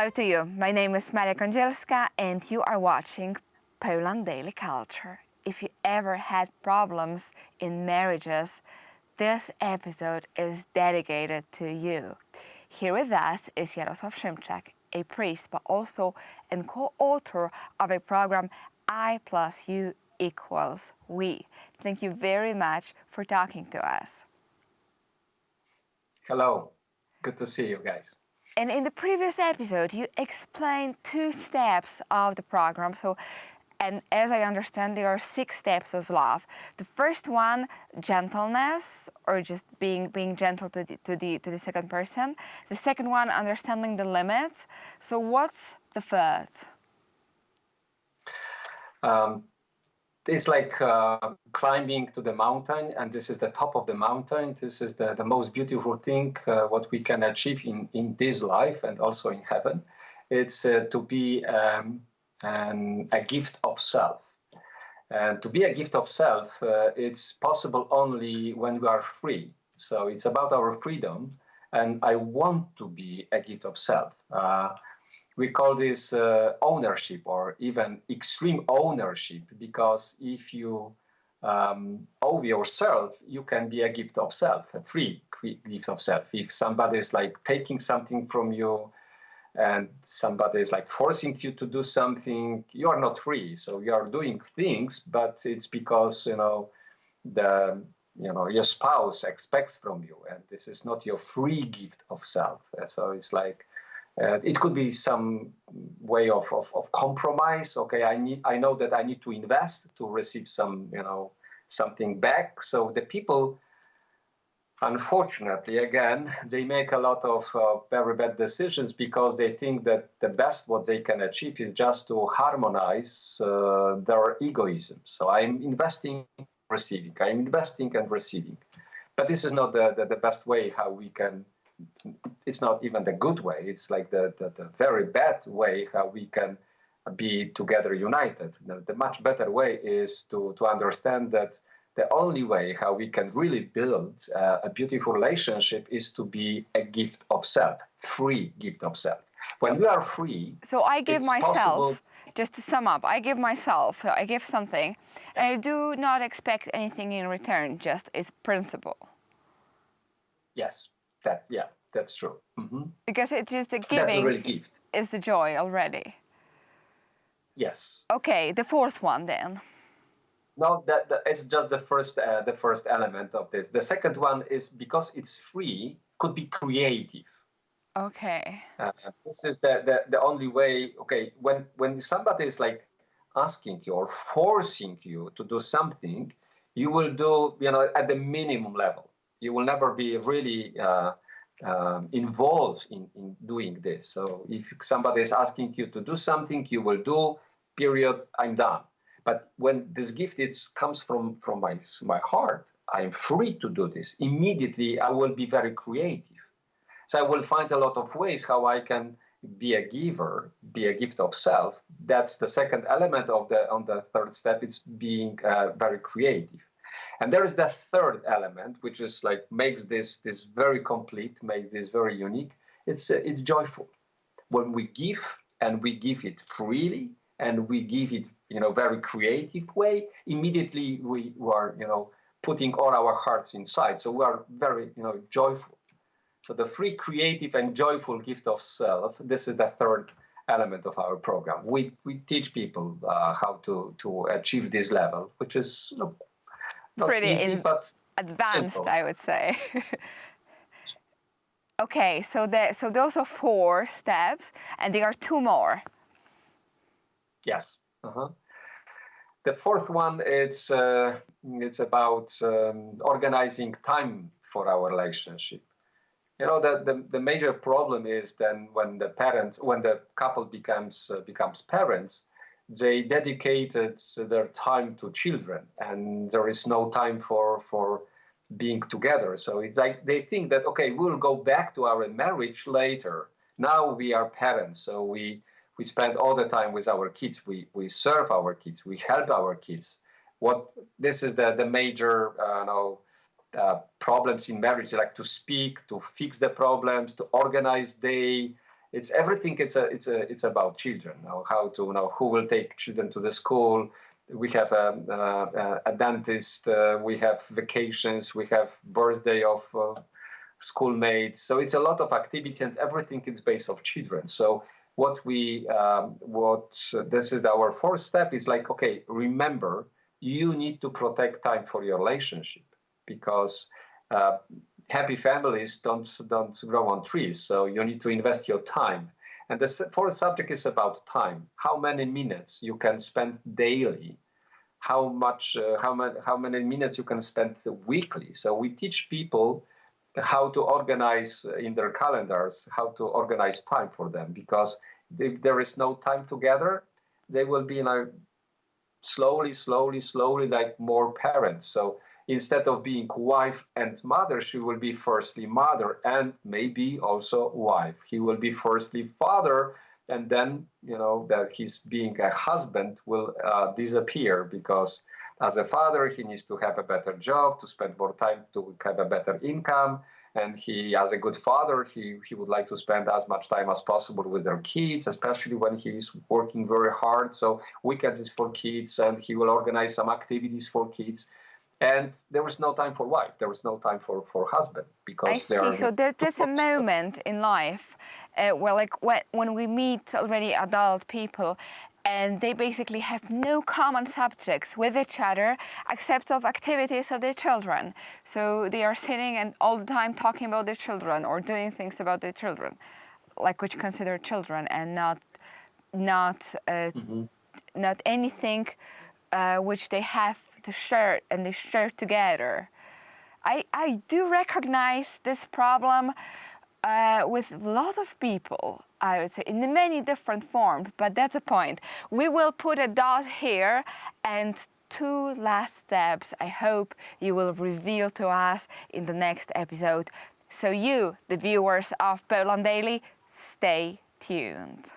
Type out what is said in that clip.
Hello to you. My name is Maria Kądzielska and you are watching Poland Daily Culture. If you ever had problems in marriages, this episode is dedicated to you. Here with us is Jarosław Szymczak, a priest but also a co-author of a program I plus U equals we. Thank you very much for talking to us. Hello, good to see you guys. And in the previous episode, you explained 2 steps of the program. And as I understand, there are 6 steps of love. The first one, gentleness, or just being gentle to the second person. The second one, understanding the limits. So what's the third? It's like climbing to the mountain, and this is the top of the mountain. This is the most beautiful thing what we can achieve in this life and also in heaven. It's to be a gift of self. And to be a gift of self, it's possible only when we are free. So it's about our freedom, and I want to be a gift of self. We call this ownership, or even extreme ownership, because if you owe yourself, you can be a gift of self, a free gift of self. If somebody is like taking something from you and somebody is like forcing you to do something, you are not free. So you are doing things, but it's because, your spouse expects from you, and this is not your free gift of self. And so it's like, it could be some way of compromise. Okay, I know that I need to invest to receive something back. So the people, unfortunately, again, they make a lot of very bad decisions because they think that the best what they can achieve is just to harmonize their egoism. So I'm investing, receiving. I'm investing and receiving. But this is not the best way how we can. It's not even the good way. It's like the very bad way how we can be together united. The much better way is to understand that the only way how we can really build a beautiful relationship is to be a gift of self, free gift of self. When we are free, so I give myself, possible. Just to sum up, I give something, and I do not expect anything in return, just its principle. Yes. That's true. Mm-hmm. Because it's just the giving. That's a real gift. Is the joy already? Yes. Okay, the fourth one then. No, it's just the first element of this. The second one is because it's free, could be creative. Okay. This is the only way. Okay, when somebody is like asking you or forcing you to do something, you will do at the minimum level. You will never be really involved in doing this. So if somebody is asking you to do something, you will do, period, I'm done. But when this gift comes from my heart, I'm free to do this. Immediately, I will be very creative. So I will find a lot of ways how I can be a giver, be a gift of self. That's the second element on the third step. It's being very creative. And there is the third element, which is like makes this very complete, makes this very unique. It's joyful. When we give, and we give it freely, and we give it very creative way, immediately we are putting all our hearts inside. So we are very joyful. So the free, creative, and joyful gift of self. This is the third element of our program. We teach people how to achieve this level, which is not pretty easy, but advanced, simple. I would say. Okay, so those are 4 steps, and there are 2 more. Yes. Uh-huh. The fourth one, it's about organizing time for our relationship. The major problem is then when the couple becomes parents, they dedicated their time to children, and there is no time for being together. So it's like they think that, okay, we'll go back to our marriage later. Now we are parents, so we spend all the time with our kids. We serve our kids. We help our kids. This is the major problems in marriage, like to speak, to fix the problems, to organize day, It's everything. It's about children. Now, how to now who will take children to the school. We have a dentist. We have vacations. We have birthday of schoolmates. So it's a lot of activity, and everything is based on children. So this is our first step. It's like, okay, remember, you need to protect time for your relationship, because happy families don't grow on trees. So you need to invest your time. And the fourth subject is about time. How many minutes you can spend daily? How many minutes you can spend weekly? So we teach people how to organize in their calendars, how to organize time for them, because if there is no time together, they will be like slowly like more parents. So instead of being wife and mother, she will be firstly mother and maybe also wife. He will be firstly father, and then that he's being a husband will disappear, because as a father he needs to have a better job, to spend more time, to have a better income. And he, as a good father, he would like to spend as much time as possible with their kids, especially when he's working very hard. So weekends is for kids, and he will organize some activities for kids. And there was no time for wife. There was no time for husband, because I see. So there's a moment in life where, like, when we meet already adult people, and they basically have no common subjects with each other except of activities of their children. So they are sitting and all the time talking about their children or doing things about their children, like which consider children, and not anything which they have to share, and they share together. I do recognize this problem with a lot of people, I would say, in many different forms, but that's the point. We will put a dot here, and 2 last steps I hope you will reveal to us in the next episode. So you, the viewers of Poland Daily, stay tuned.